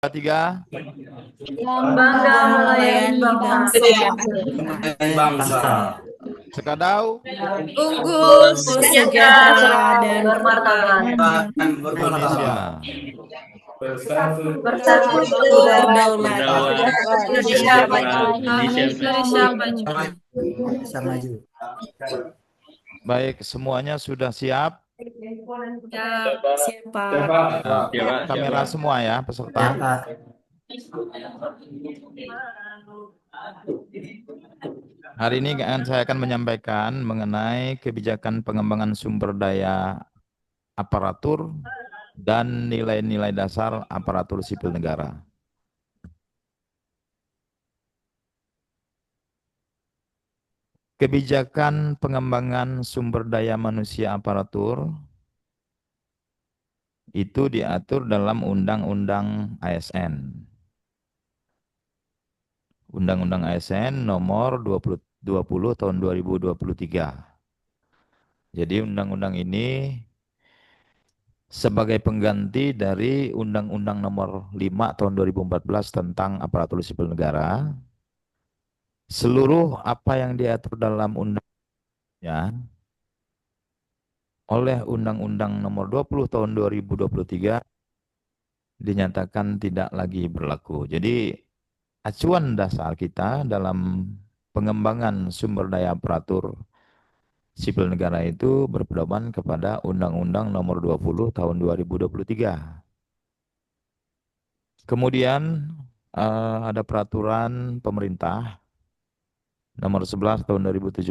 Tiga. Yang bangga melayani bangsa. Sekadau. Unggul, sejahtera, dan bermartabat. Indonesia. Bersatu berdaulat. Indonesia maju. Indonesia maju. Baik, semuanya sudah siap? Siapa? Kamera semua ya, peserta. Hari ini saya akan menyampaikan mengenai kebijakan pengembangan sumber daya aparatur dan nilai-nilai dasar aparatur sipil negara. Kebijakan pengembangan sumber daya manusia aparatur itu diatur dalam Undang-Undang ASN. Undang-Undang ASN nomor 20 tahun 2023. Jadi undang-undang ini sebagai pengganti dari Undang-Undang nomor 5 tahun 2014 tentang aparatur sipil negara. Seluruh apa yang diatur dalam undangnya oleh Undang-Undang nomor 20 tahun 2023 dinyatakan tidak lagi berlaku. Jadi acuan dasar kita dalam pengembangan sumber daya aparatur sipil negara itu berpedoman kepada Undang-Undang nomor 20 tahun 2023. Kemudian ada peraturan pemerintah nomor 11 tahun 2017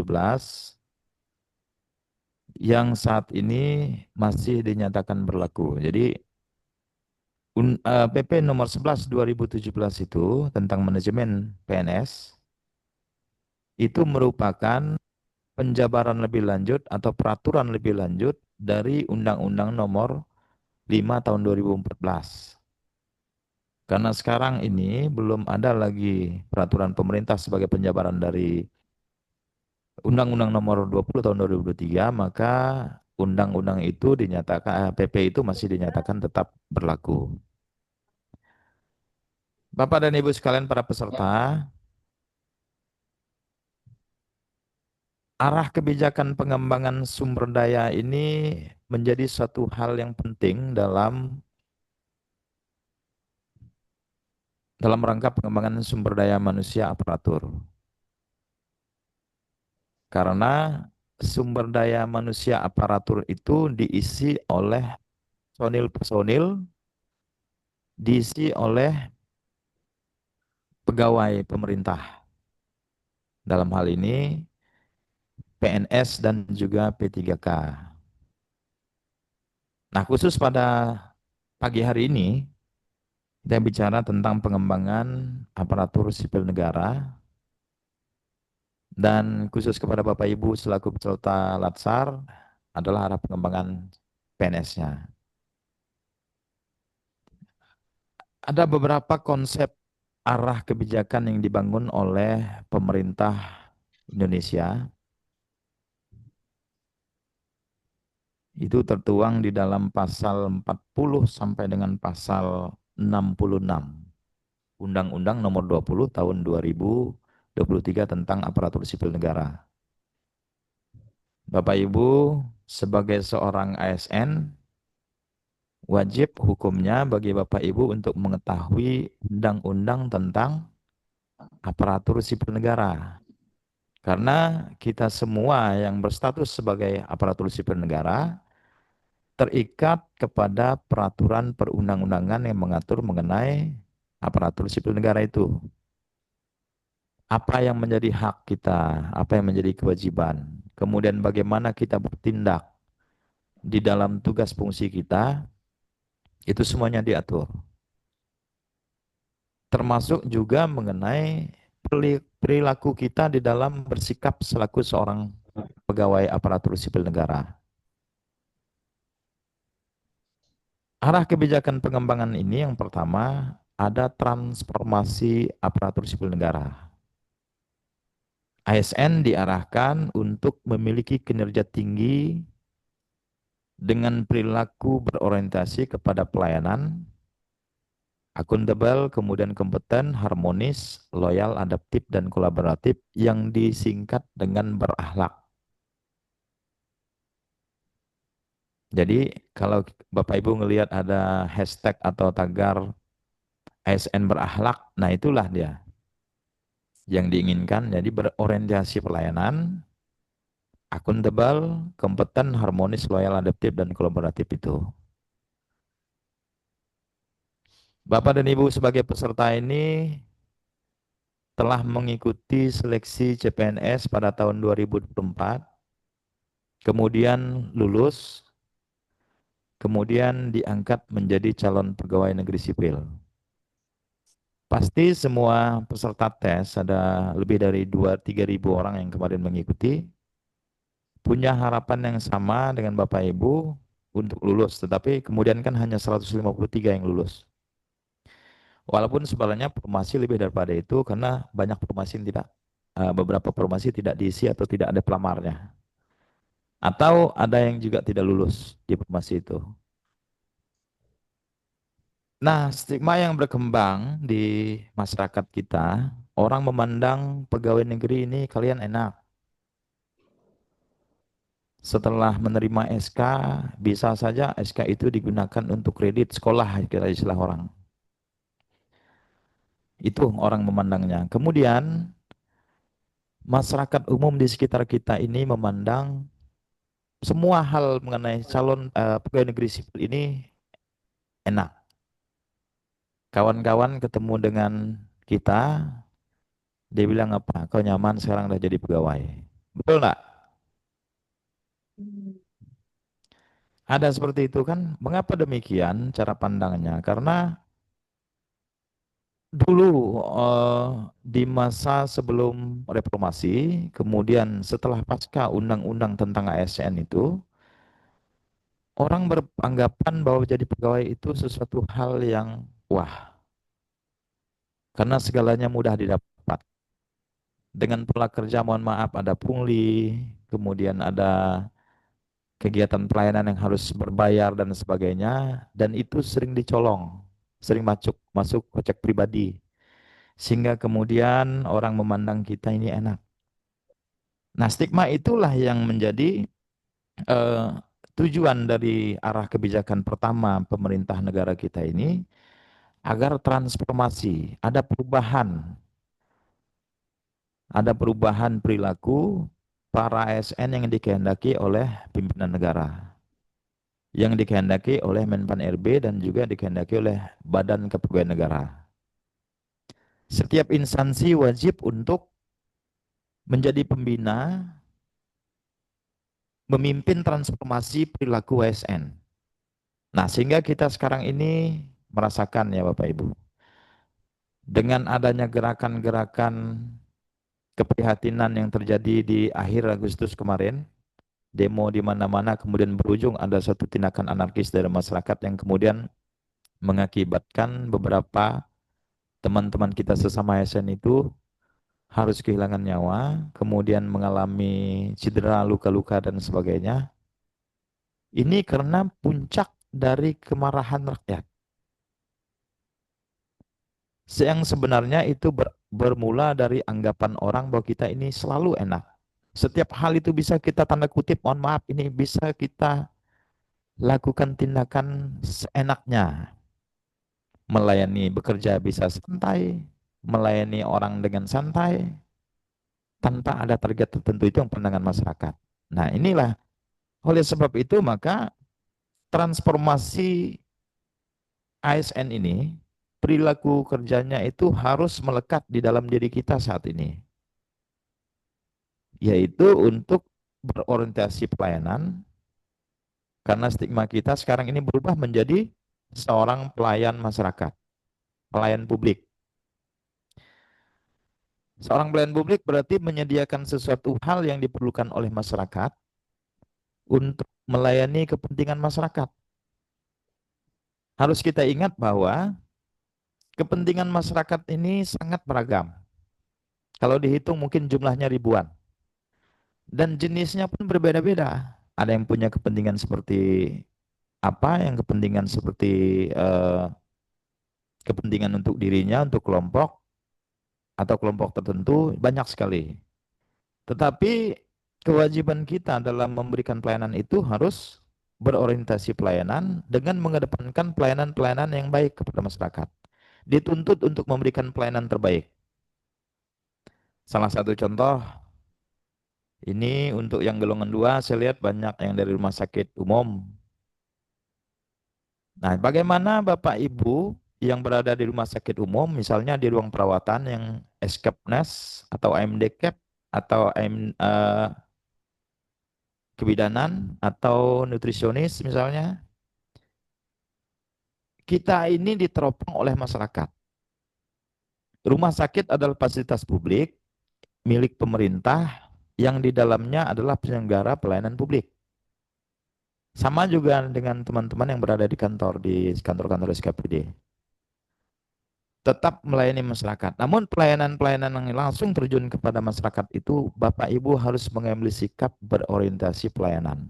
yang saat ini masih dinyatakan berlaku. Jadi PP nomor 11 2017 itu tentang manajemen PNS itu merupakan penjabaran lebih lanjut atau peraturan lebih lanjut dari Undang-Undang nomor 5 tahun 2014. Karena sekarang ini belum ada lagi peraturan pemerintah sebagai penjabaran dari Undang-Undang nomor 20 tahun 2023, maka undang-undang itu dinyatakan, PP itu masih dinyatakan tetap berlaku. Bapak dan Ibu sekalian para peserta, arah kebijakan pengembangan sumber daya ini menjadi suatu hal yang penting dalam rangka pengembangan sumber daya manusia aparatur. Karena sumber daya manusia aparatur itu diisi oleh personil-personil, diisi oleh pegawai pemerintah. Dalam hal ini PNS dan juga P3K. Nah, khusus pada pagi hari ini kita bicara tentang pengembangan aparatur sipil negara dan khusus kepada Bapak Ibu selaku peserta Latsar adalah arah pengembangan PNS-nya. Ada beberapa konsep arah kebijakan yang dibangun oleh pemerintah Indonesia. Itu tertuang di dalam pasal 40 sampai dengan pasal 66 Undang-Undang nomor 20 tahun 2023 tentang aparatur sipil negara. Bapak Ibu, sebagai seorang ASN, wajib hukumnya bagi Bapak Ibu untuk mengetahui undang-undang tentang aparatur sipil negara. Karena kita semua yang berstatus sebagai aparatur sipil negara terikat kepada peraturan perundang-undangan yang mengatur mengenai aparatur sipil negara itu. Apa yang menjadi hak kita, apa yang menjadi kewajiban, kemudian bagaimana kita bertindak di dalam tugas fungsi kita, itu semuanya diatur. Termasuk juga mengenai perilaku kita di dalam bersikap selaku seorang pegawai aparatur sipil negara. Arah kebijakan pengembangan ini yang pertama, ada transformasi aparatur sipil negara. ASN diarahkan untuk memiliki kinerja tinggi dengan perilaku berorientasi kepada pelayanan, Akuntabel, kemudian kompeten, harmonis, loyal, adaptif, dan kolaboratif yang disingkat dengan berakhlak. Jadi kalau Bapak Ibu ngelihat ada hashtag atau tagar ASN berakhlak, nah itulah dia yang diinginkan. Jadi berorientasi pelayanan, akuntabel, kompeten, harmonis, loyal, adaptif, dan kolaboratif itu. Bapak dan Ibu sebagai peserta ini telah mengikuti seleksi CPNS pada tahun 2024, kemudian lulus, kemudian diangkat menjadi calon pegawai negeri sipil. Pasti semua peserta tes, ada lebih dari 2-3 ribu orang yang kemarin mengikuti, punya harapan yang sama dengan Bapak Ibu untuk lulus, tetapi kemudian kan hanya 153 yang lulus. Walaupun sebenarnya formasi lebih daripada itu karena banyak formasi yang tidak, beberapa formasi tidak diisi atau tidak ada pelamarnya. Atau ada yang juga tidak lulus di formasi itu. Nah, stigma yang berkembang di masyarakat kita, orang memandang pegawai negeri ini kalian enak. Setelah menerima SK, bisa saja SK itu digunakan untuk kredit sekolah, kira istilah orang. Itu orang memandangnya. Kemudian, masyarakat umum di sekitar kita ini memandang semua hal mengenai calon pegawai negeri sipil ini enak. Kawan-kawan ketemu dengan kita, dia bilang apa? Kau nyaman sekarang udah jadi pegawai. Betul nggak? Ada seperti itu kan? Mengapa demikian cara pandangnya? Karena dulu di masa sebelum reformasi, kemudian setelah pasca undang-undang tentang ASN itu, orang beranggapan bahwa jadi pegawai itu sesuatu hal yang wah, karena segalanya mudah didapat. Dengan pola kerja, mohon maaf, ada pungli, kemudian ada kegiatan pelayanan yang harus berbayar dan sebagainya, dan itu sering dicolong, sering masuk kocek pribadi, sehingga kemudian orang memandang kita ini enak. Nah, stigma itulah yang menjadi eh, tujuan dari arah kebijakan pertama pemerintah negara kita ini, agar transformasi, ada perubahan perilaku para ASN yang dikehendaki oleh pimpinan negara, yang dikehendaki oleh Menpan RB dan juga dikehendaki oleh Badan Kepegawaian Negara. Setiap instansi wajib untuk menjadi pembina, memimpin transformasi perilaku ASN. Nah, sehingga kita sekarang ini merasakan ya Bapak Ibu, dengan adanya gerakan-gerakan keprihatinan yang terjadi di akhir Agustus kemarin, demo di mana-mana kemudian berujung ada satu tindakan anarkis dari masyarakat yang kemudian mengakibatkan beberapa teman-teman kita sesama ASN itu harus kehilangan nyawa, kemudian mengalami cedera, luka-luka dan sebagainya. Ini karena puncak dari kemarahan rakyat. Yang sebenarnya itu bermula dari anggapan orang bahwa kita ini selalu enak. Setiap hal itu bisa kita tanda kutip, mohon maaf, ini bisa kita lakukan tindakan seenaknya. Melayani bekerja bisa santai, melayani orang dengan santai, tanpa ada target tertentu, itu yang pandangan masyarakat. Nah inilah, oleh sebab itu maka transformasi ASN ini, perilaku kerjanya itu harus melekat di dalam diri kita saat ini. Yaitu untuk berorientasi pelayanan, karena stigma kita sekarang ini berubah menjadi seorang pelayan masyarakat, pelayan publik. Seorang pelayan publik berarti menyediakan sesuatu hal yang diperlukan oleh masyarakat untuk melayani kepentingan masyarakat. Harus kita ingat bahwa kepentingan masyarakat ini sangat beragam. Kalau dihitung mungkin jumlahnya ribuan. Dan jenisnya pun berbeda-beda. Ada yang punya kepentingan seperti apa, yang kepentingan seperti kepentingan untuk dirinya, untuk kelompok, atau kelompok tertentu, banyak sekali. Tetapi kewajiban kita dalam memberikan pelayanan itu harus berorientasi pelayanan dengan mengedepankan pelayanan-pelayanan yang baik kepada masyarakat. Dituntut untuk memberikan pelayanan terbaik. Salah satu contoh, ini untuk yang golongan 2, saya lihat banyak yang dari rumah sakit umum. Nah, bagaimana Bapak Ibu yang berada di rumah sakit umum, misalnya di ruang perawatan yang Eskepnes atau AMD-Cap atau kebidanan atau nutrisionis misalnya, kita ini diteropong oleh masyarakat. Rumah sakit adalah fasilitas publik milik pemerintah yang di dalamnya adalah penyelenggara pelayanan publik. Sama juga dengan teman-teman yang berada di kantor-kantor SKPD. Tetap melayani masyarakat. Namun pelayanan-pelayanan yang langsung terjun kepada masyarakat itu, Bapak Ibu harus mengambil sikap berorientasi pelayanan.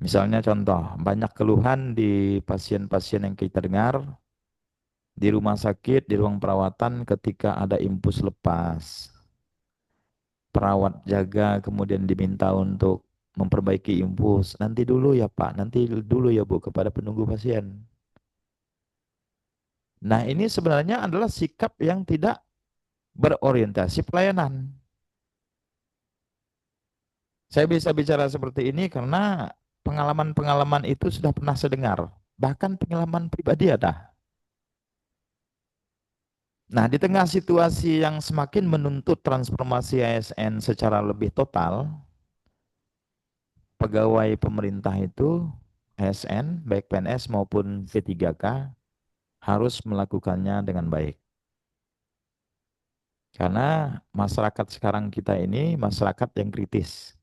Misalnya contoh, banyak keluhan di pasien-pasien yang kita dengar, di rumah sakit, di ruang perawatan ketika ada infus lepas. Perawat jaga kemudian diminta untuk memperbaiki infus. Nanti dulu ya Pak, nanti dulu ya Bu kepada penunggu pasien. Nah ini sebenarnya adalah sikap yang tidak berorientasi pelayanan. Saya bisa bicara seperti ini karena pengalaman-pengalaman itu sudah pernah saya dengar. Bahkan pengalaman pribadi ada. Nah, di tengah situasi yang semakin menuntut transformasi ASN secara lebih total, pegawai pemerintah itu, ASN, baik PNS maupun P3K, harus melakukannya dengan baik. Karena masyarakat sekarang kita ini masyarakat yang kritis.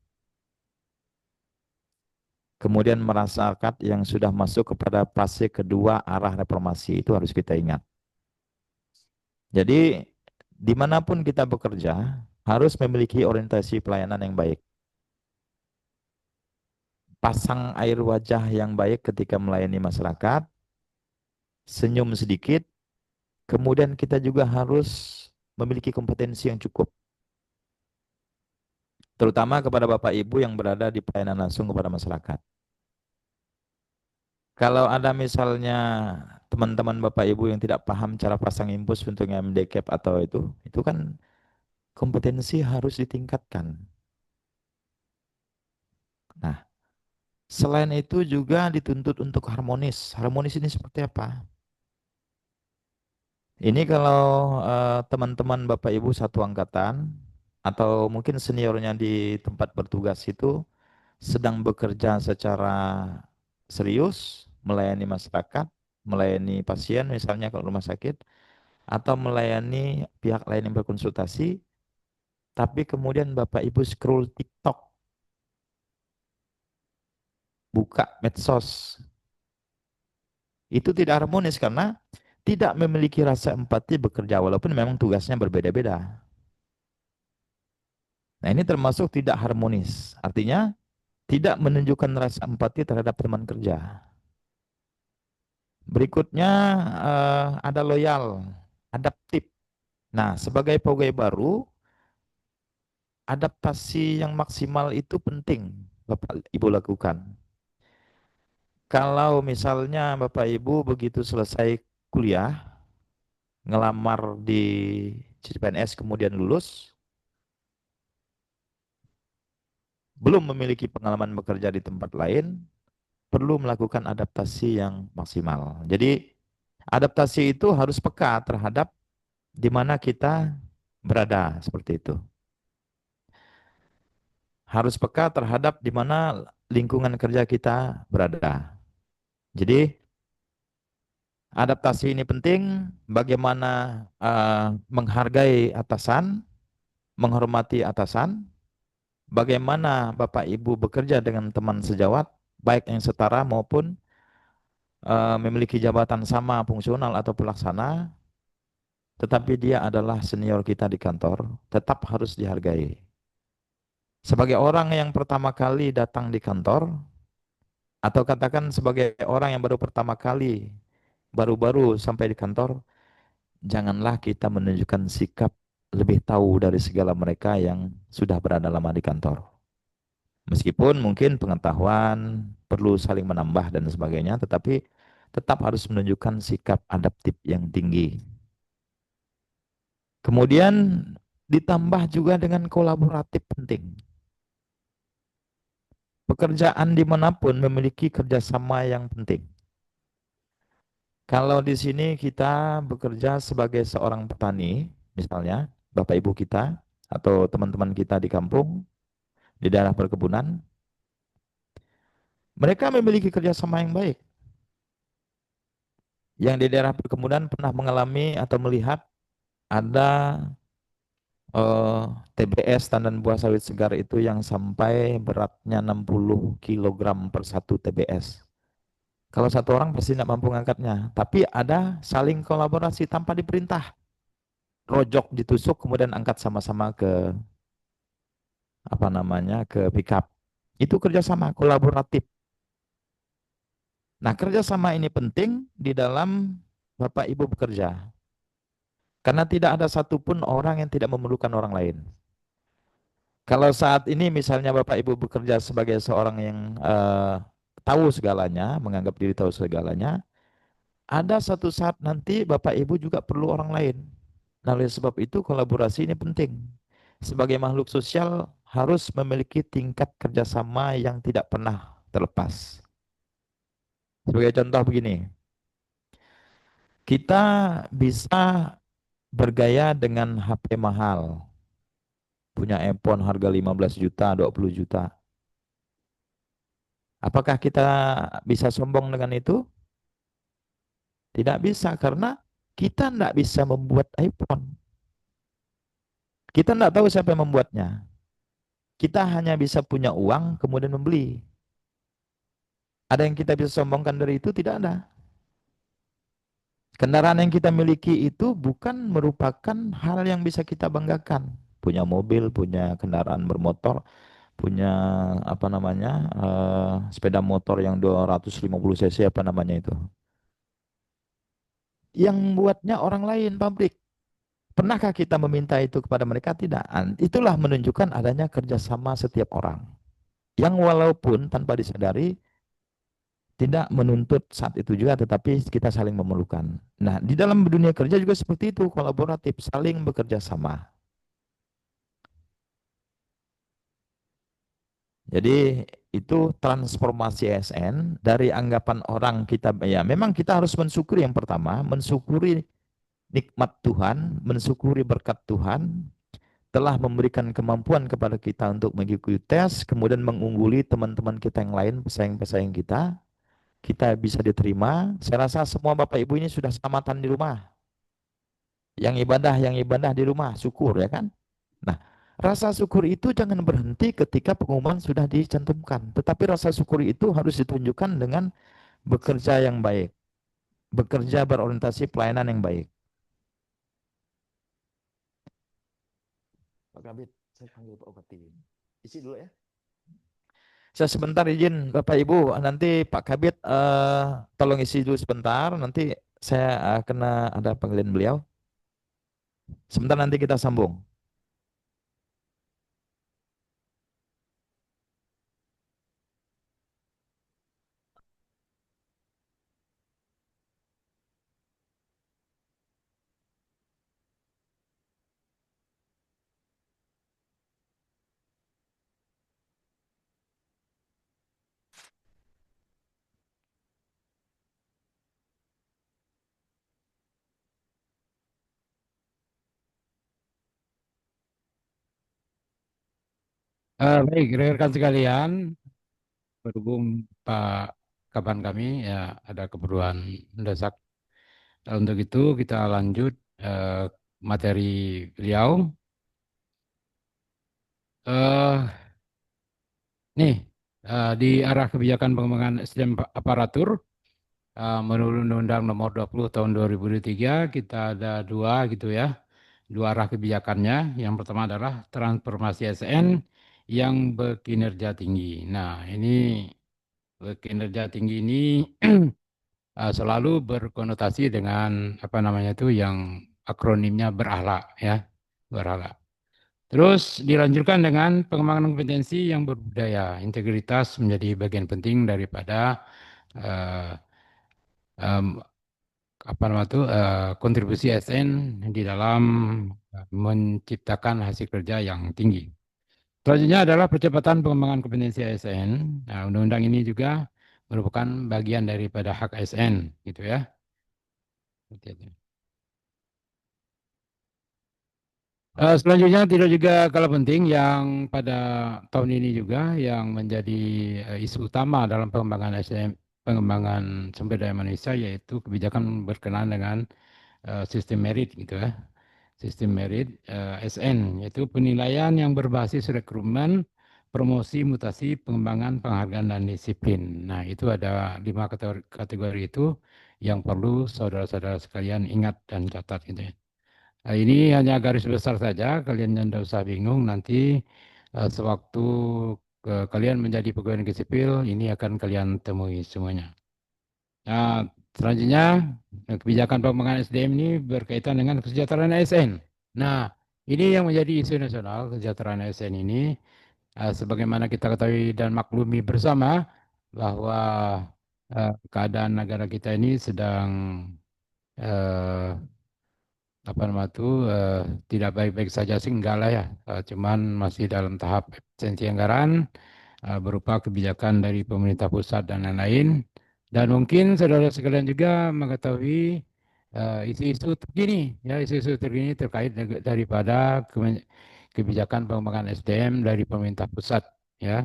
Kemudian masyarakat yang sudah masuk kepada fase kedua arah reformasi, itu harus kita ingat. Jadi, dimanapun kita bekerja, harus memiliki orientasi pelayanan yang baik. Pasang air wajah yang baik ketika melayani masyarakat, senyum sedikit, kemudian kita juga harus memiliki kompetensi yang cukup. Terutama kepada Bapak Ibu yang berada di pelayanan langsung kepada masyarakat. Kalau ada misalnya teman-teman Bapak Ibu yang tidak paham cara pasang infus untuk MDCAP atau itu kan kompetensi harus ditingkatkan. Nah, selain itu juga dituntut untuk harmonis. Harmonis ini seperti apa? Ini kalau teman-teman Bapak Ibu satu angkatan atau mungkin seniornya di tempat bertugas itu sedang bekerja secara serius, melayani masyarakat, melayani pasien misalnya kalau rumah sakit, atau melayani pihak lain yang berkonsultasi, tapi kemudian Bapak Ibu scroll TikTok, buka medsos, itu tidak harmonis karena tidak memiliki rasa empati bekerja walaupun memang tugasnya berbeda-beda. Nah ini termasuk tidak harmonis, artinya tidak menunjukkan rasa empati terhadap teman kerja. Berikutnya ada loyal, adaptif. Nah sebagai pegawai baru, adaptasi yang maksimal itu penting Bapak Ibu lakukan. Kalau misalnya Bapak Ibu begitu selesai kuliah, ngelamar di CPNS kemudian lulus, belum memiliki pengalaman bekerja di tempat lain, perlu melakukan adaptasi yang maksimal. Jadi adaptasi itu harus peka terhadap di mana kita berada, seperti itu. Harus peka terhadap di mana lingkungan kerja kita berada. Jadi adaptasi ini penting, bagaimana menghargai atasan, menghormati atasan, bagaimana Bapak Ibu bekerja dengan teman sejawat, baik yang setara maupun memiliki jabatan sama fungsional atau pelaksana, tetapi dia adalah senior kita di kantor, tetap harus dihargai. Sebagai orang yang pertama kali datang di kantor, atau katakan sebagai orang yang baru pertama kali baru-baru sampai di kantor, janganlah kita menunjukkan sikap lebih tahu dari segala mereka yang sudah berada lama di kantor. Meskipun mungkin pengetahuan perlu saling menambah dan sebagainya, tetapi tetap harus menunjukkan sikap adaptif yang tinggi. Kemudian ditambah juga dengan kolaboratif penting. Pekerjaan dimanapun memiliki kerjasama yang penting. Kalau di sini kita bekerja sebagai seorang petani, misalnya Bapak Ibu kita atau teman-teman kita di kampung, di daerah perkebunan, mereka memiliki kerjasama yang baik. Yang di daerah perkebunan pernah mengalami atau melihat ada TBS, tandan buah sawit segar itu yang sampai beratnya 60 kilogram per satu TBS. Kalau satu orang pasti tidak mampu ngangkatnya, tapi ada saling kolaborasi tanpa diperintah. Rojok ditusuk kemudian angkat sama-sama ke apa namanya ke pickup. Itu kerjasama kolaboratif. Nah, kerjasama ini penting di dalam Bapak Ibu bekerja. Karena tidak ada satupun orang yang tidak memerlukan orang lain. Kalau saat ini misalnya Bapak Ibu bekerja sebagai seorang yang tahu segalanya, menganggap diri tahu segalanya, ada satu saat nanti Bapak Ibu juga perlu orang lain. Nah, oleh sebab itu kolaborasi ini penting. Sebagai makhluk sosial harus memiliki tingkat kerjasama yang tidak pernah terlepas. Sebagai contoh begini, kita bisa bergaya dengan HP mahal, punya iPhone harga 15 juta, 20 juta. Apakah kita bisa sombong dengan itu? Tidak bisa, karena kita tidak bisa membuat iPhone. Kita tidak tahu siapa yang membuatnya. Kita hanya bisa punya uang, kemudian membeli. Ada yang kita bisa sombongkan dari itu? Tidak ada. Kendaraan yang kita miliki itu bukan merupakan hal yang bisa kita banggakan. Punya mobil, punya kendaraan bermotor, punya apa namanya sepeda motor yang 250 cc apa namanya itu. Yang buatnya orang lain, pabrik. Pernahkah kita meminta itu kepada mereka? Tidak. Itulah menunjukkan adanya kerjasama setiap orang. Yang walaupun tanpa disadari tidak menuntut saat itu juga, tetapi kita saling memerlukan. Nah, di dalam dunia kerja juga seperti itu, kolaboratif, saling bekerja sama. Jadi itu transformasi ASN dari anggapan orang kita, ya memang kita harus mensyukuri yang pertama, mensyukuri nikmat Tuhan, mensyukuri berkat Tuhan, telah memberikan kemampuan kepada kita untuk mengikuti tes, kemudian mengungguli teman-teman kita yang lain, pesaing-pesaing kita bisa diterima. Saya rasa semua Bapak Ibu ini sudah selamatan di rumah. Yang ibadah di rumah, syukur ya kan? Nah, rasa syukur itu jangan berhenti ketika pengumuman sudah dicantumkan. Tetapi rasa syukur itu harus ditunjukkan dengan bekerja yang baik. Bekerja berorientasi pelayanan yang baik. Pak Kabit, saya panggil Pak Bupati. Isi dulu ya. Saya sebentar izin Bapak Ibu, nanti Pak Kabit tolong isi dulu sebentar, nanti saya kena ada panggilan beliau. Sebentar nanti kita sambung. Baik, rekan-rekan sekalian, berhubung Pak Kaban kami ya ada keperluan mendesak. Untuk itu kita lanjut materi beliau. Eh, nih di arah kebijakan pengembangan SDM aparatur menurut Undang-Undang Nomor 20 Tahun 2023 kita ada dua gitu ya, dua arah kebijakannya. Yang pertama adalah transformasi ASN yang berkinerja tinggi. Nah, ini berkinerja tinggi ini selalu berkonotasi dengan apa namanya itu yang akronimnya berakhlak ya, berakhlak. Terus dilanjutkan dengan pengembangan kompetensi yang berbudaya. Integritas menjadi bagian penting daripada eh, em, apa namanya itu kontribusi ASN di dalam menciptakan hasil kerja yang tinggi. Selanjutnya adalah percepatan pengembangan kompetensi ASN. Nah, undang-undang ini juga merupakan bagian daripada hak ASN, gitu ya. Selanjutnya tidak juga kalah penting yang pada tahun ini juga yang menjadi isu utama dalam pengembangan SDM, pengembangan sumber daya manusia yaitu kebijakan berkenaan dengan sistem merit gitu ya. Sistem merit SN yaitu penilaian yang berbasis rekrutmen, promosi, mutasi, pengembangan, penghargaan dan disiplin. Nah, itu ada 5 kategori itu yang perlu saudara-saudara sekalian ingat dan catat gitu ya. Nah, ini hanya garis besar saja, kalian tidak usah bingung nanti sewaktu kalian menjadi pegawai negeri sipil, ini akan kalian temui semuanya. Nah, selanjutnya kebijakan pengembangan SDM ini berkaitan dengan kesejahteraan ASN. Nah, ini yang menjadi isu nasional, kesejahteraan ASN ini, sebagaimana kita ketahui dan maklumi bersama bahwa keadaan negara kita ini sedang eh, apa nama itu tidak baik-baik saja sih enggak lah ya. Cuman masih dalam tahap efisiensi anggaran berupa kebijakan dari pemerintah pusat dan lain-lain. Dan mungkin saudara sekalian juga mengetahui isu-isu terkini ya, isu-isu terkini terkait daripada kebijakan pengembangan SDM dari pemerintah pusat ya,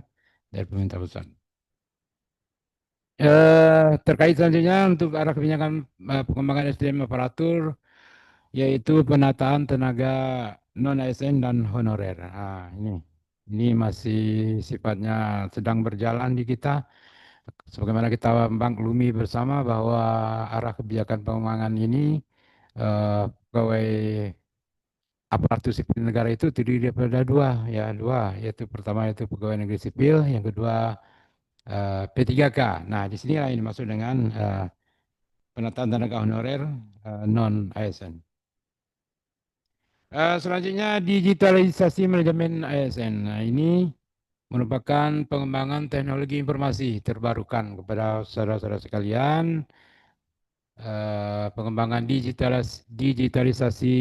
dari pemerintah pusat. Terkait selanjutnya untuk arah kebijakan pengembangan SDM aparatur yaitu penataan tenaga non ASN dan honorer. Ini masih sifatnya sedang berjalan di kita. Sebagaimana kita maklumi bersama bahwa arah kebijakan pengembangan ini pegawai aparatur sipil negara itu terdiri daripada dua, yaitu pertama itu pegawai negeri sipil, yang kedua P3K. Nah, di sinilah ini maksud dengan penataan tenaga honorer non ASN. Selanjutnya digitalisasi manajemen ASN. Nah, ini merupakan pengembangan teknologi informasi terbarukan kepada saudara-saudara sekalian. Pengembangan digitalisasi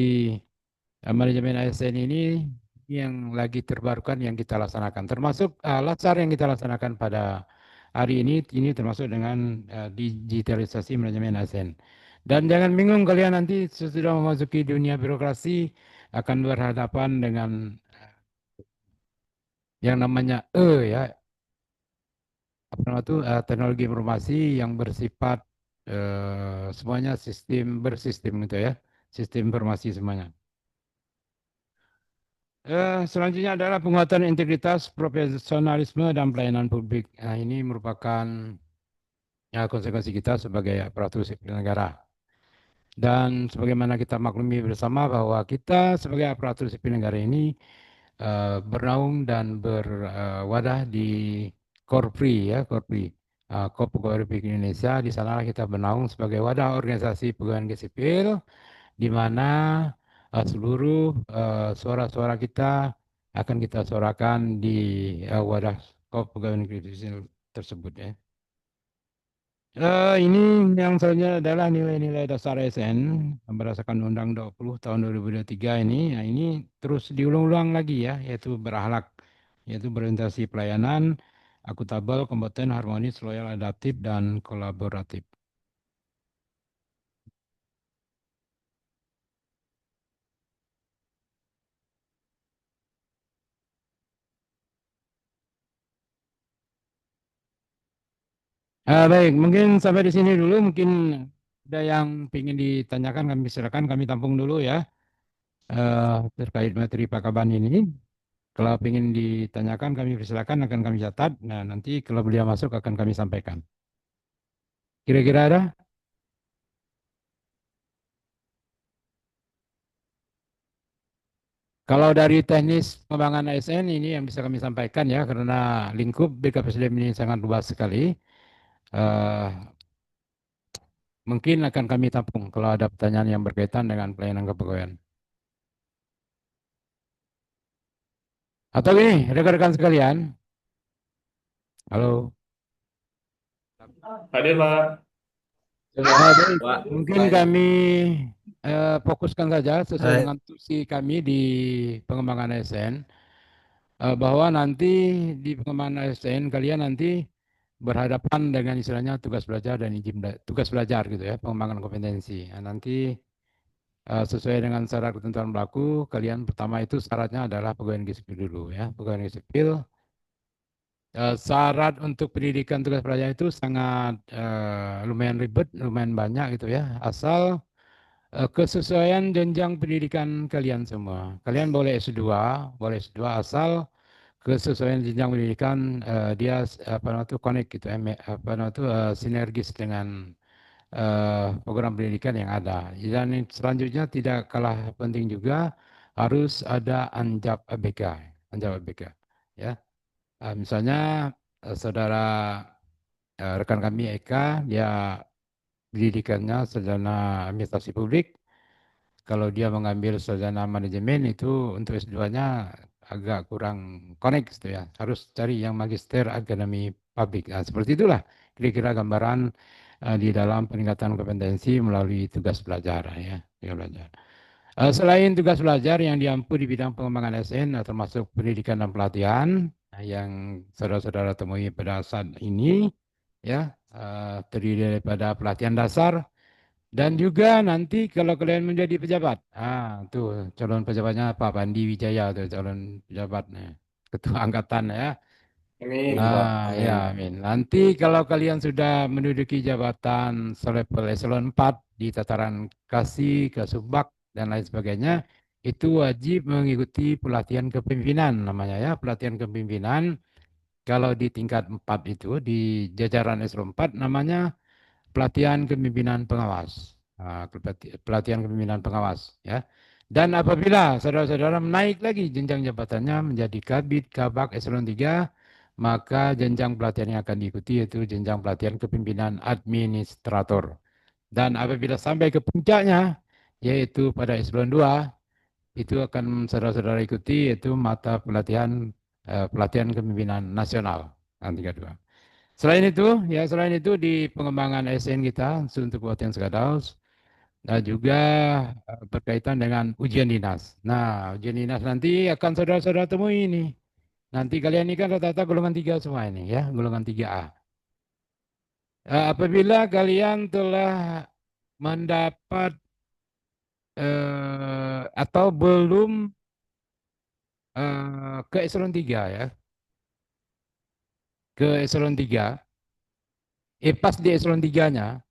manajemen ASN ini yang lagi terbarukan yang kita laksanakan. Termasuk latsar yang kita laksanakan pada hari ini termasuk dengan digitalisasi manajemen ASN. Dan jangan bingung kalian nanti sesudah memasuki dunia birokrasi akan berhadapan dengan yang namanya ya apa namanya itu teknologi informasi yang bersifat semuanya bersistem gitu ya, sistem informasi semuanya. Selanjutnya adalah penguatan integritas, profesionalisme dan pelayanan publik. Nah, ini merupakan ya, konsekuensi kita sebagai aparatur sipil negara. Dan sebagaimana kita maklumi bersama bahwa kita sebagai aparatur sipil negara ini bernaung dan berwadah di Korpri ya, Korpri. Kop Pegawai Republik Indonesia, di sana kita bernaung sebagai wadah organisasi pegawai negeri sipil, di mana seluruh suara-suara kita akan kita suarakan di wadah Kop Pegawai Negeri Sipil tersebut ya. Ini yang selanjutnya adalah nilai-nilai dasar ASN berdasarkan Undang 20 tahun 2023 ini. Nah, ini terus diulang-ulang lagi ya, yaitu berakhlak, yaitu berorientasi pelayanan, akuntabel, kompeten, harmonis, loyal, adaptif, dan kolaboratif. Baik, mungkin sampai di sini dulu. Mungkin ada yang ingin ditanyakan, kami silakan, kami tampung dulu ya terkait materi Pakaban ini. Kalau ingin ditanyakan, kami persilakan, akan kami catat. Nah, nanti kalau beliau masuk akan kami sampaikan. Kira-kira ada? Kalau dari teknis pengembangan ASN ini yang bisa kami sampaikan ya, karena lingkup BKPSDM ini sangat luas sekali. mungkin akan kami tampung kalau ada pertanyaan yang berkaitan dengan pelayanan kepegawaian. Atau ini, rekan-rekan sekalian, halo. Hadir, Pak. Baik, Pak. mungkin kami fokuskan saja sesuai dengan tusi kami di pengembangan ASN, bahwa nanti di pengembangan ASN kalian nanti berhadapan dengan istilahnya tugas belajar dan tugas belajar gitu ya, pengembangan kompetensi. Nah, nanti sesuai dengan syarat ketentuan berlaku, kalian pertama itu syaratnya adalah pegawai negeri sipil dulu ya, pegawai negeri sipil. Syarat untuk pendidikan tugas belajar itu sangat lumayan ribet, lumayan banyak gitu ya, asal kesesuaian jenjang pendidikan kalian semua. Kalian boleh boleh S2 asal kesesuaian jenjang pendidikan dia apa namanya itu connect gitu ya, apa namanya itu sinergis dengan program pendidikan yang ada. Dan selanjutnya tidak kalah penting juga harus ada anjab ABK, ya. Misalnya saudara rekan kami Eka, dia pendidikannya sarjana administrasi publik. Kalau dia mengambil sarjana manajemen itu untuk S2-nya agak kurang connect gitu ya. Harus cari yang magister akademi publik. Nah, seperti itulah kira-kira gambaran di dalam peningkatan kompetensi melalui tugas belajar ya. Tugas belajar. Selain tugas belajar yang diampu di bidang pengembangan SN termasuk pendidikan dan pelatihan yang saudara-saudara temui pada saat ini ya, terdiri daripada pelatihan dasar dan juga nanti kalau kalian menjadi pejabat, tuh calon pejabatnya Pak Pandi Wijaya tuh calon pejabatnya, ketua angkatan ya. Amin, Pak. Ya, amin. Nanti kalau kalian sudah menduduki jabatan selevel eselon 4 di tataran Kasih, Kasubag, dan lain sebagainya, itu wajib mengikuti pelatihan kepemimpinan namanya ya, pelatihan kepemimpinan. Kalau di tingkat 4 itu, di jajaran eselon 4 namanya pelatihan kepemimpinan pengawas. Pelatihan kepemimpinan pengawas ya. Dan apabila saudara-saudara menaik lagi jenjang jabatannya menjadi Kabid, Kabak, eselon 3, maka jenjang pelatihan yang akan diikuti yaitu jenjang pelatihan kepemimpinan administrator. Dan apabila sampai ke puncaknya, yaitu pada eselon 2, itu akan saudara-saudara ikuti yaitu mata pelatihan kepemimpinan nasional. Tingkat 2. Selain itu di pengembangan SN kita untuk pelatihan Sekadaus, nah juga berkaitan dengan ujian dinas. Nah, ujian dinas nanti akan saudara-saudara temui ini. Nanti kalian ini kan rata-rata golongan 3 semua ini ya, golongan 3A. Apabila kalian telah mendapat atau belum ke eselon 3 ya, ke eselon 3, pas di eselon 3-nya,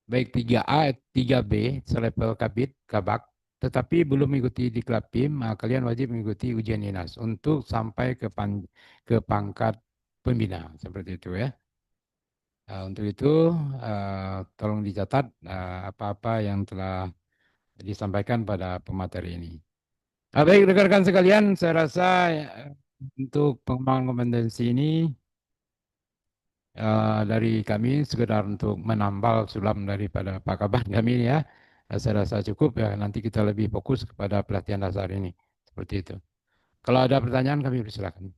baik 3A, 3B, selevel kabit, kabak, tetapi belum mengikuti di Klapim, kalian wajib mengikuti ujian dinas untuk sampai ke pangkat pembina, seperti itu ya. Untuk itu, tolong dicatat apa-apa yang telah disampaikan pada pemateri ini. Baik, rekan-rekan sekalian, saya rasa untuk pengembangan kompetensi ini dari kami sekedar untuk menambal sulam daripada Pak Kaban kami ini ya. Saya rasa cukup ya, nanti kita lebih fokus kepada pelatihan dasar ini. Seperti itu. Kalau ada pertanyaan kami persilakan.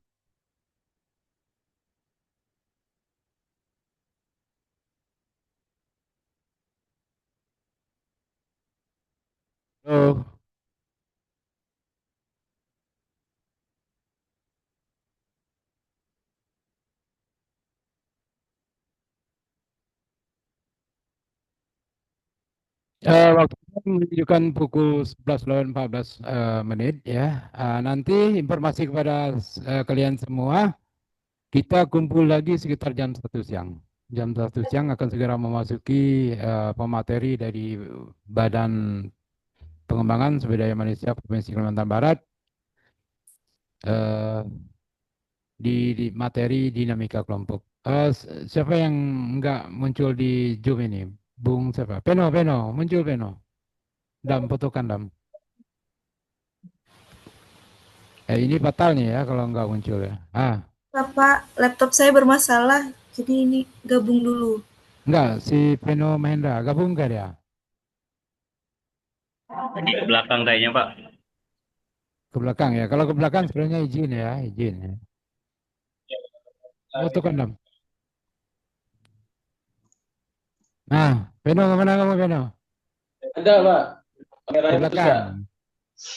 Halo. Waktu menunjukkan pukul 11.14 menit ya. Nanti informasi kepada kalian semua, kita kumpul lagi sekitar jam 1 siang. Jam 1 siang akan segera memasuki pemateri dari Badan Pengembangan Sumber Daya Manusia Provinsi Kalimantan Barat di materi dinamika kelompok. Siapa yang enggak muncul di Zoom ini? Bung siapa? Peno, muncul Peno. Dam, fotokan Dam. Ini fatal nih ya kalau enggak muncul ya. Pak, laptop saya bermasalah, jadi ini gabung dulu. Enggak, si Peno Mahendra gabung enggak dia? Di belakang kayaknya Pak. Ke belakang ya. Kalau ke belakang sebenarnya izin ya, izin ya. Oh, tuh kan. Nah, Peno kemana kamu Peno? Ada, Pak. Ke Kameranya putus belakang. ya?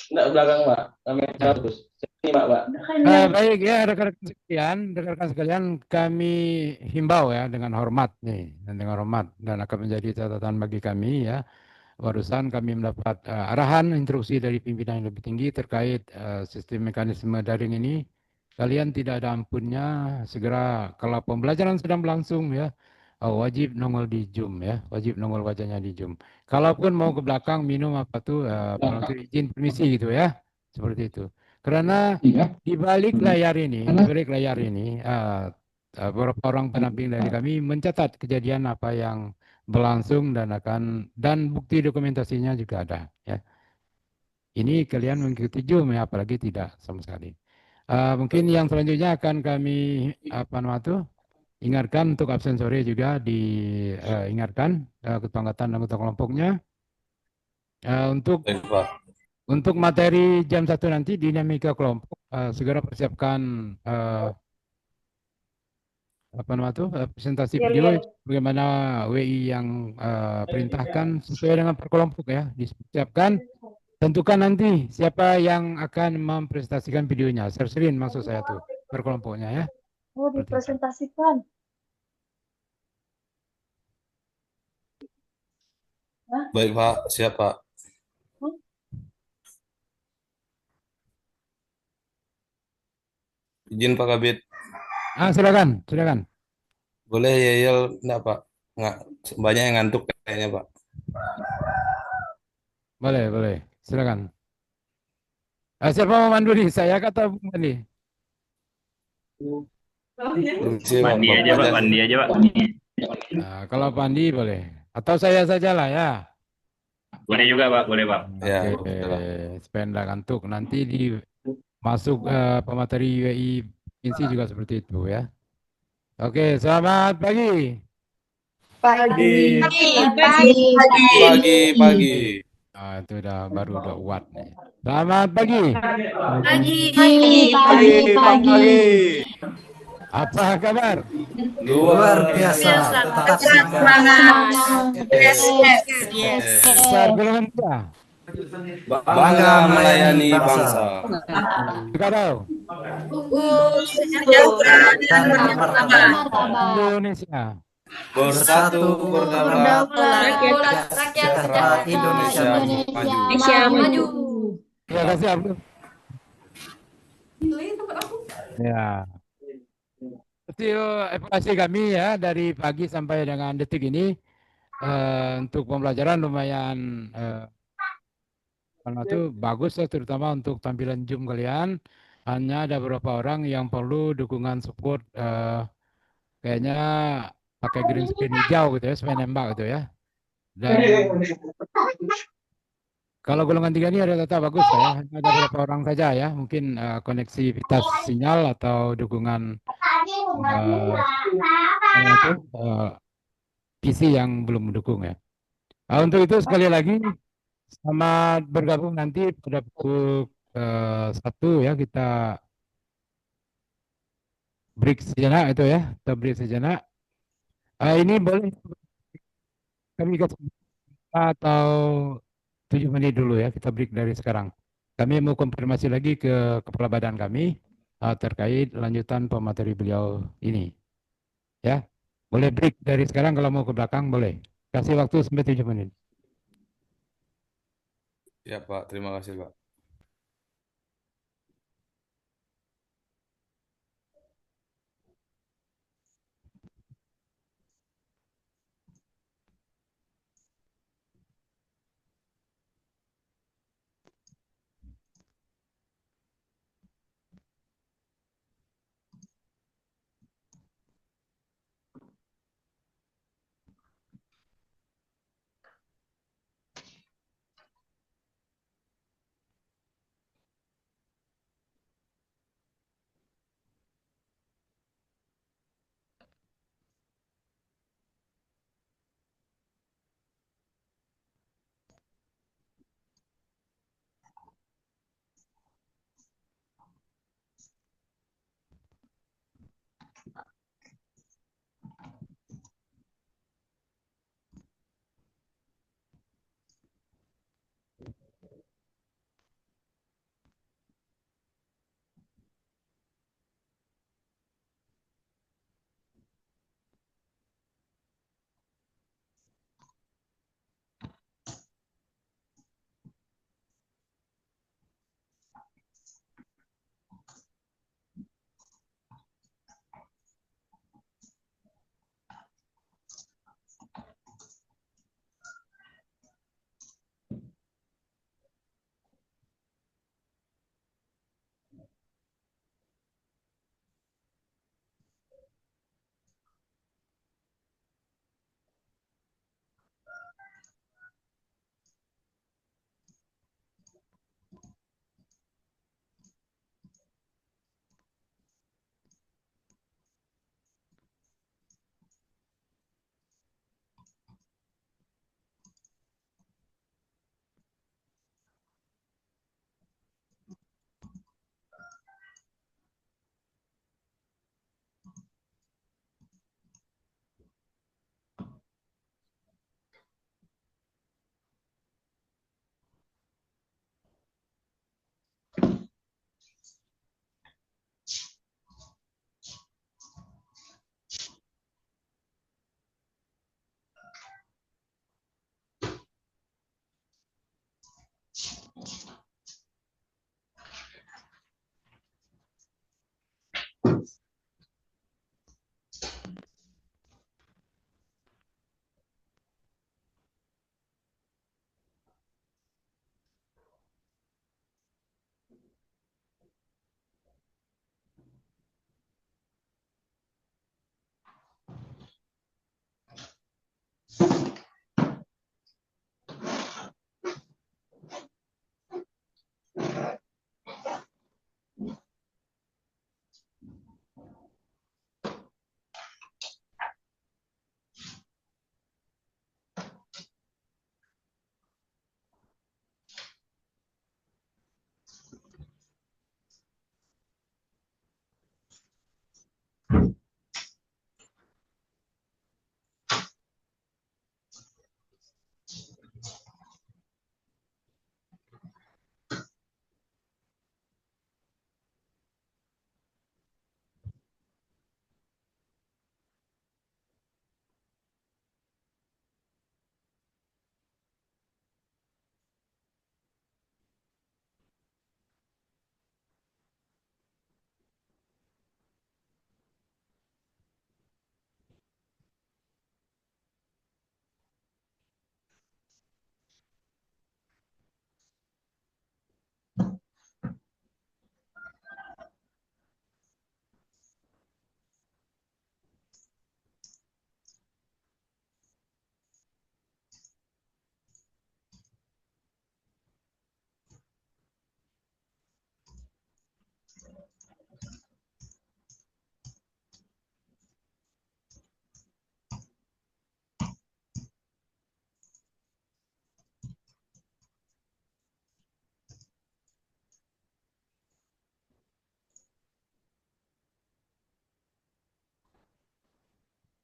Enggak, belakang, Pak. Kameranya Ya. putus. Ini, Pak, Pak. Baik ya rekan-rekan sekalian, kami himbau ya dengan hormat nih, dan dengan hormat dan akan menjadi catatan bagi kami ya. Barusan kami mendapat arahan instruksi dari pimpinan yang lebih tinggi terkait sistem mekanisme daring ini. Kalian tidak ada ampunnya, segera kalau pembelajaran sedang berlangsung ya, wajib nongol di Zoom ya, wajib nongol wajahnya di Zoom. Kalaupun mau ke belakang minum apa tuh, izin permisi gitu ya, seperti itu. Karena di balik layar ini, beberapa orang pendamping dari kami mencatat kejadian apa yang berlangsung dan bukti dokumentasinya juga ada ya. Ini kalian mengikuti Zoom ya, apalagi tidak sama sekali. Mungkin yang selanjutnya akan kami apa nama tuh ingatkan untuk absen sore juga diingatkan ketua angkatan dan ketua kelompoknya. Untuk Baik, Pak. materi jam 1 nanti dinamika kelompok, segera persiapkan apa nama tuh presentasi video bagaimana WI yang perintahkan sesuai dengan per kelompok ya, disiapkan. Tentukan nanti siapa yang akan mempresentasikan videonya. Serserin maksud saya tuh per kelompoknya ya. Oh, Seperti itu. dipresentasikan. Baik, Pak. Siap, Pak. Izin Pak Kabit. Silakan, silakan. Boleh yel enggak, Pak? Nggak, banyak yang ngantuk kayaknya, Pak. Boleh, boleh. Silakan. Siapa mau mandu nih? Saya kata Bung Mandi. Permisi, Pak. Mandi aja Pak, mandi aja Pak. Kalau Pandi boleh. Atau saya saja lah ya. Boleh juga Pak, boleh Pak. Ya, Oke, silakan. supaya nggak ngantuk. Nanti masuk pemateri UAI Insi juga seperti itu ya. Oke, selamat pagi. Pagi. Pagi. Itu baru udah kuat nih. Selamat pagi. Pagi. Apa kabar? Luar biasa. Tetap semangat. Besar golongan kita. Bangga melayani bangsa. Sekarang Dan martabat. Indonesia. Bersatu berdaulat. Sejahtera Indonesia Maju. Terima kasih Abdul. Ya. Hasil evaluasi kami ya dari pagi sampai dengan detik ini untuk pembelajaran lumayan karena itu bagus ya, terutama untuk tampilan Zoom kalian. Hanya ada beberapa orang yang perlu dukungan support, kayaknya pakai green screen hijau gitu ya, supaya nembak gitu ya. Dan kalau golongan 3 ini ada data bagus ya, hanya ada beberapa orang saja ya, mungkin koneksivitas sinyal atau dukungan PC yang belum mendukung ya. Untuk itu sekali lagi selamat bergabung nanti pada pukul 1 ya, kita break sejenak itu ya, kita break sejenak. Ini boleh kami kasih atau 7 menit dulu ya, kita break dari sekarang. Kami mau konfirmasi lagi ke kepala badan kami terkait lanjutan pemateri beliau ini. Ya, boleh break dari sekarang, kalau mau ke belakang boleh. Kasih waktu sampai 7 menit. Ya, Pak. Terima kasih, Pak.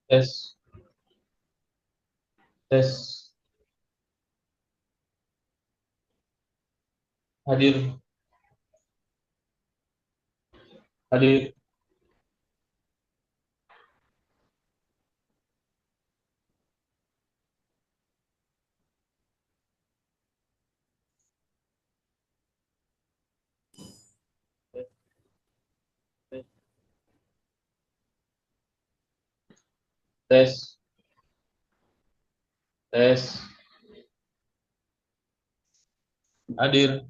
Tes, tes. Hadir, hadir. Tes, tes. Hadir,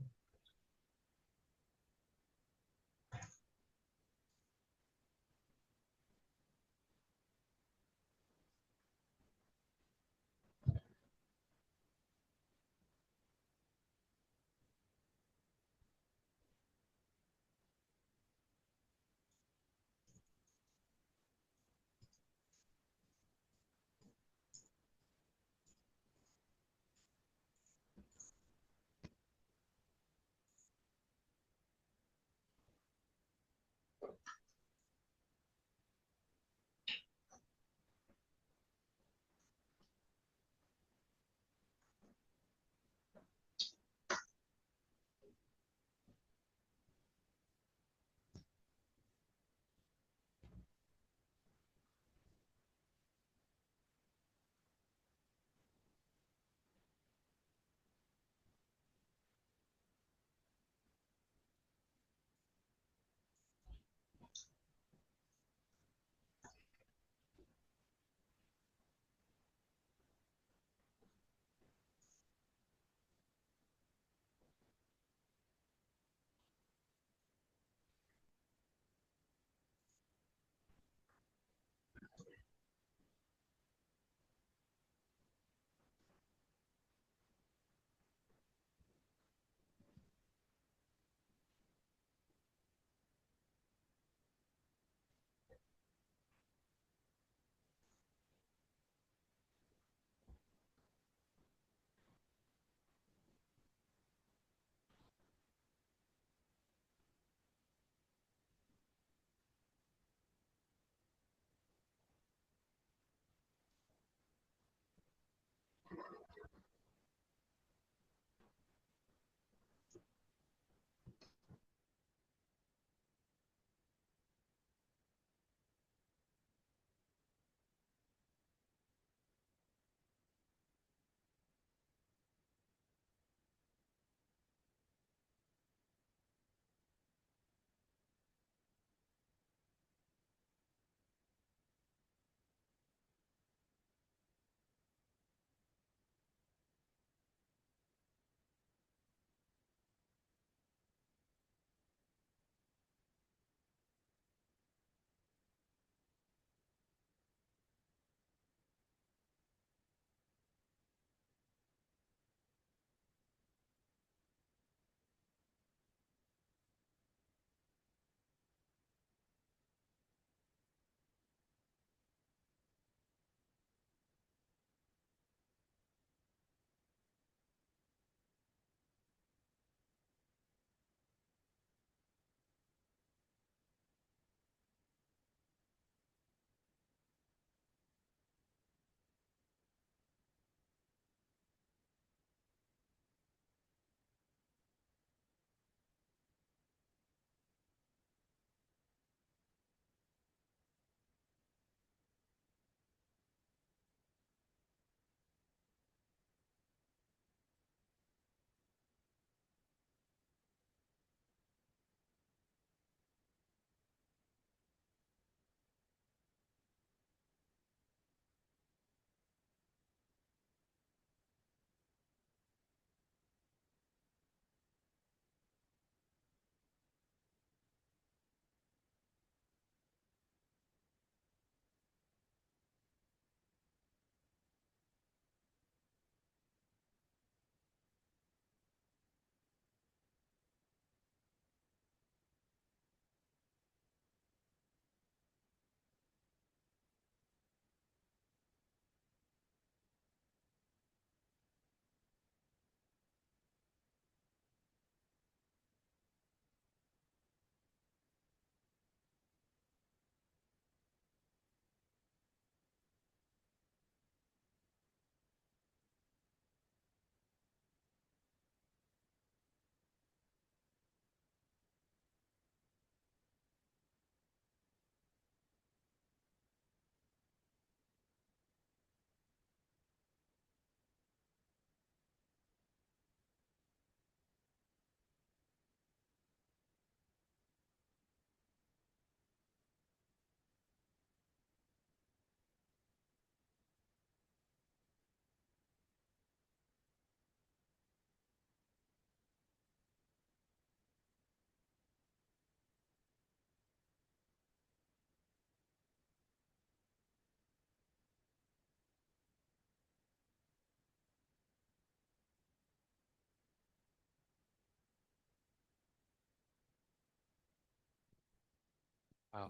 Oh.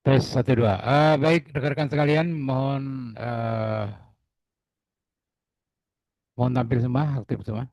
Tes 1 2. Baik rekan-rekan sekalian, mohon tampil semua, aktif semua.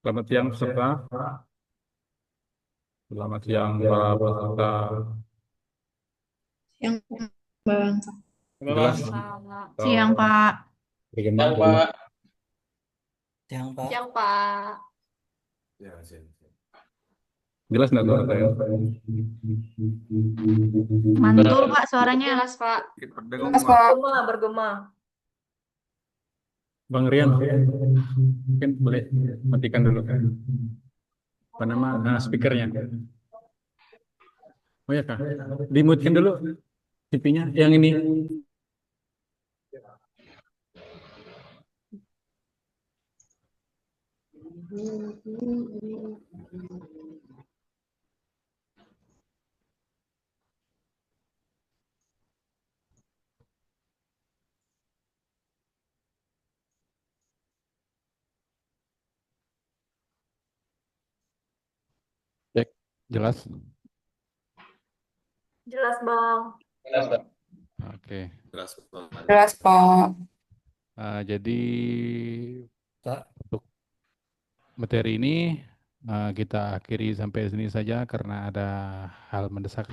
Selamat siang peserta. Selamat siang para peserta. Siang, Bang. Jelas. Siang, Pak. Bagaimana? Yang Pak. Yang Pak. Siang, Pak. Jelas nggak suara saya? Mantul, Pak, suaranya. Jelas, Pak. Jelas, Pak. Bergema. Bang Rian, mungkin boleh matikan dulu apa nama speakernya. Oh ya Kak, dimutkan dulu TV-nya yang ini. Cek, jelas? Jelas, Bang. Jelas, Pak. Oke. Jelas, Pak. Jelas, Pak. Jadi Kak, untuk materi ini kita akhiri sampai sini saja karena ada hal mendesak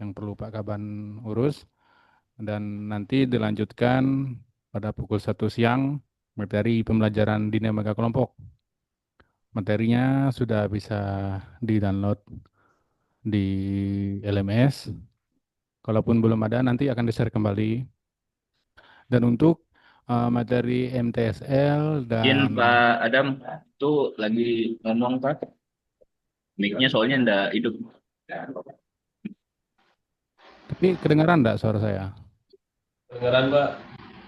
yang perlu Pak Kaban urus. Dan nanti dilanjutkan pada pukul 1 siang materi pembelajaran dinamika kelompok. Materinya sudah bisa di-download di LMS. Kalaupun belum ada, nanti akan di-share kembali. Dan untuk materi MTSL Izin dan Pak Adam, tuh lagi ngomong Pak. Mic-nya soalnya ndak hidup. tapi kedengaran enggak suara saya? Kedengaran, Pak.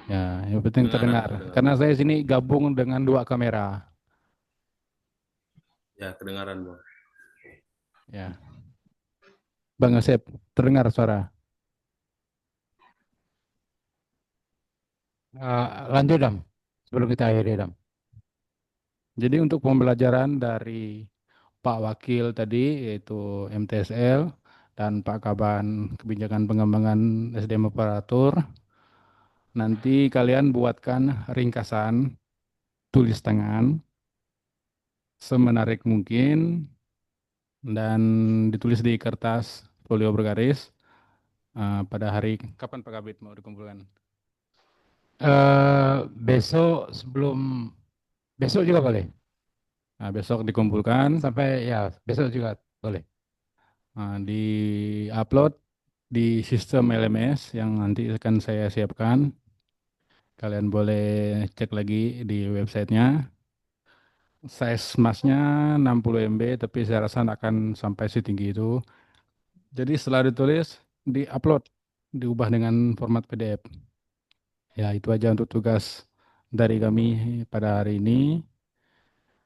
Ya, yang penting Kedengaran, terdengar. kedengaran. Karena saya sini gabung dengan 2 kamera. Ya, kedengaran, Bang. Ya. Bang Yosep, terdengar suara? Lanjut, Dam. Sebelum kita akhiri, Dam. Jadi untuk pembelajaran dari Pak Wakil tadi, yaitu MTSL, dan Pak Kaban Kebijakan Pengembangan SDM Operator, nanti kalian buatkan ringkasan tulis tangan semenarik mungkin dan ditulis di kertas folio bergaris pada hari kapan Pak Kabit mau dikumpulkan? Besok juga boleh. Nah, besok dikumpulkan sampai ya besok juga boleh. Di upload di sistem LMS yang nanti akan saya siapkan. Kalian boleh cek lagi di websitenya. Size masnya 60 MB, tapi saya rasa tidak akan sampai setinggi itu. Jadi setelah ditulis, di-upload, diubah dengan format PDF. Ya, itu aja untuk tugas dari kami pada hari ini.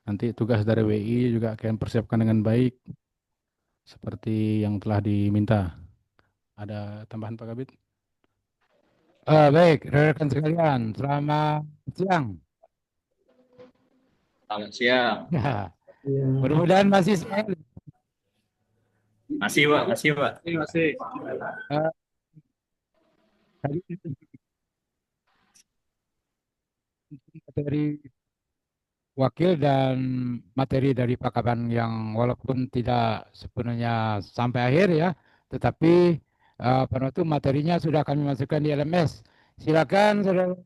Nanti tugas dari WI juga akan persiapkan dengan baik, seperti yang telah diminta. Ada tambahan Pak Kabit? Baik, rekan sekalian, selamat siang. Selamat siang. Ya, mudah-mudahan masih sehat. Masih Pak, masih Pak. Masih. Tadi materi wakil dan materi dari Pak Kaban yang walaupun tidak sepenuhnya sampai akhir ya, tetapi pada itu materinya sudah kami masukkan di LMS. Silakan saudara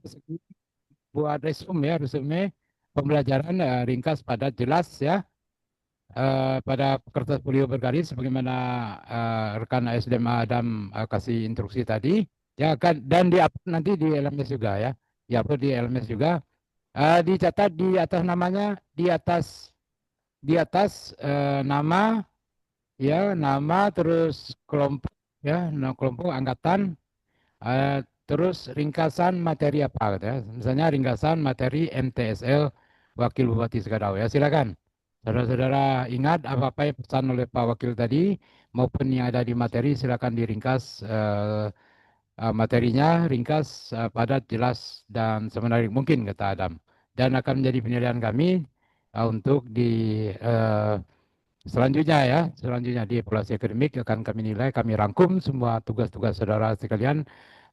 buat resume pembelajaran ringkas, padat, jelas ya. Pada kertas folio bergaris sebagaimana rekan ASDM Adam kasih instruksi tadi ya kan, dan di-upload nanti di LMS juga ya, di-upload di LMS juga. Dicatat di atas namanya, di atas nama ya, nama terus kelompok ya, kelompok angkatan, terus ringkasan materi apa gitu ya. Misalnya ringkasan materi MTSL Wakil Bupati Sekadau ya, silakan. Saudara-saudara ingat apa-apa yang pesan oleh Pak Wakil tadi maupun yang ada di materi, silakan diringkas materinya, ringkas, padat, jelas, dan semenarik mungkin, kata Adam. Dan akan menjadi penilaian kami untuk di selanjutnya ya, selanjutnya di evaluasi akademik akan kami nilai, kami rangkum semua tugas-tugas saudara sekalian,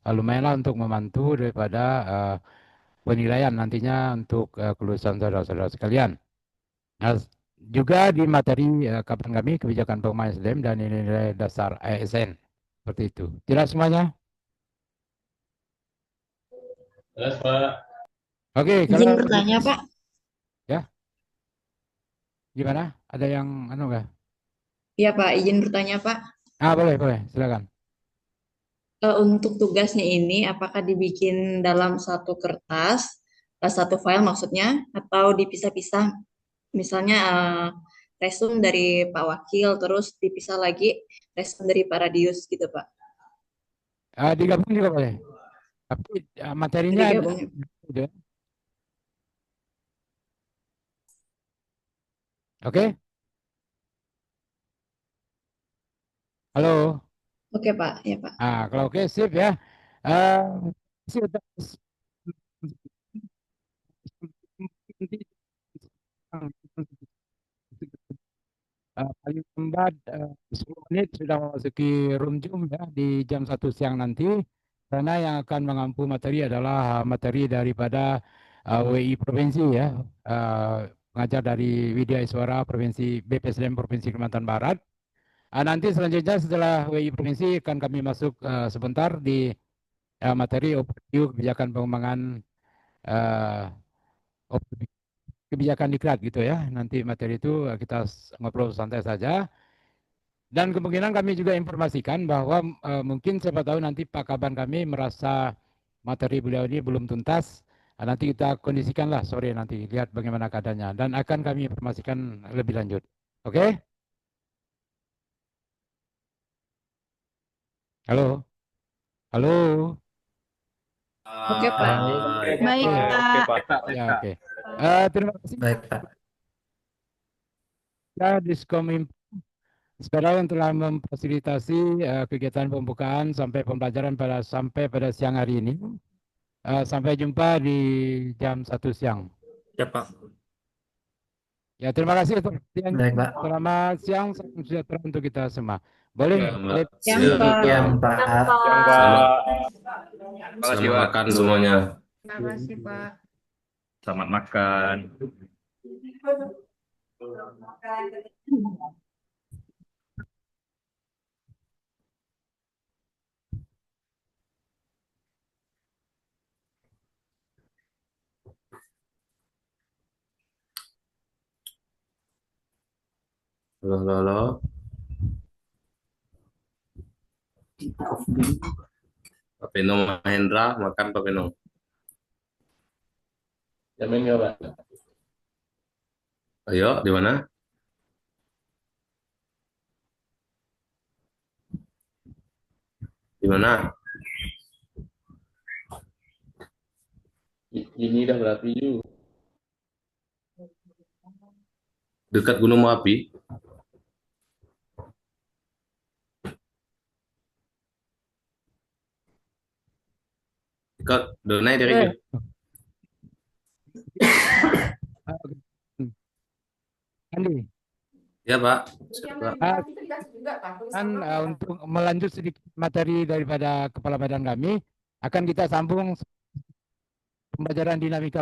lumayanlah untuk membantu daripada penilaian nantinya untuk kelulusan saudara-saudara sekalian. Nah, juga di materi kapan kami kebijakan pengembangan SDM dan nilai dasar ASN. Seperti itu. Tidak semuanya? Jelas, Pak. Oke, Izin kalau bertanya, Pak. ya. Gimana? Ada yang enggak? Iya, Pak. Izin bertanya, Pak. Boleh, silakan. Untuk tugasnya ini, apakah dibikin dalam satu kertas, satu file maksudnya, atau dipisah-pisah? Misalnya resum dari Pak Wakil, terus dipisah lagi resum dari Pak Radius gitu Pak. Digabung juga boleh. Tapi materinya Digabung. gitu. Oke? Halo? Oke Pak, ya Pak. Kalau oke, sip ya. Sip, paling lambat 10 menit sudah memasuki room Zoom ya di jam 1 siang nanti, karena yang akan mengampu materi adalah materi daripada WI Provinsi ya, pengajar dari Widya Iswara Provinsi BPSDM Provinsi Kalimantan Barat. Nanti selanjutnya setelah WI Provinsi akan kami masuk sebentar di materi overview kebijakan pengembangan kebijakan diklat gitu ya. Nanti materi itu kita ngobrol santai saja. Dan kemungkinan kami juga informasikan bahwa mungkin siapa tahu nanti Pak Kaban kami merasa materi beliau ini belum tuntas. Nanti kita kondisikanlah sore nanti, lihat bagaimana keadaannya. Dan akan kami informasikan lebih lanjut. Oke? Halo? Halo? Oke Pak. Baik, Pak. Ya, oke. Terima kasih. Baik, Pak. Ya, Diskom Sekarang telah memfasilitasi kegiatan pembukaan sampai pembelajaran sampai pada siang hari ini. Sampai jumpa di jam 1 siang. Ya, Pak. Ya, terima kasih atas perhatiannya. Baik, Pak. Selamat siang, salam sejahtera untuk kita semua. Boleh? Boleh. Siang Pak. Siang, Pak. Siang, Pak. Selamat makan semuanya. Terima kasih, Pak. Selamat makan. Halo, halo, halo. Pak Peno Mahendra, makan Pak Peno. Jamin nggak, Pak? Ayo, di mana? Di mana? Ini udah berarti juga. Dekat Gunung Merapi. Dekat Donai dari Andi, Ya, Pak. kan untuk melanjut sedikit materi daripada Kepala Badan kami, akan kita sambung pembelajaran dinamika